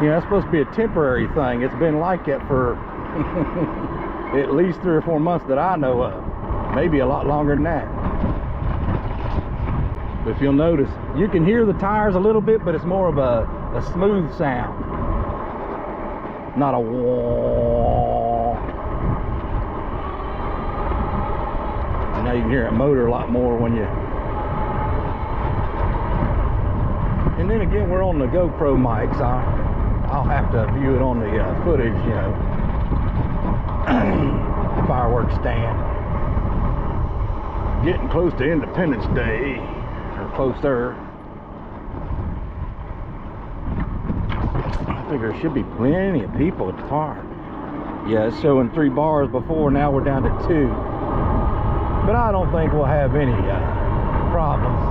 You know, that's supposed to be a temporary thing. It's been like that for at least 3 or 4 months that I know of. Maybe a lot longer than that. But if you'll notice, you can hear the tires a little bit, but it's more of a smooth sound. Not a wah. And now you can hear a motor a lot more when you... And then again, we're on the GoPro mics. I'll have to view it on the footage, you know. Fireworks stand. Getting close to Independence Day, or closer. I figure there should be plenty of people at the park. Yeah, it's showing 3 bars before, now we're down to 2. But I don't think we'll have any problems.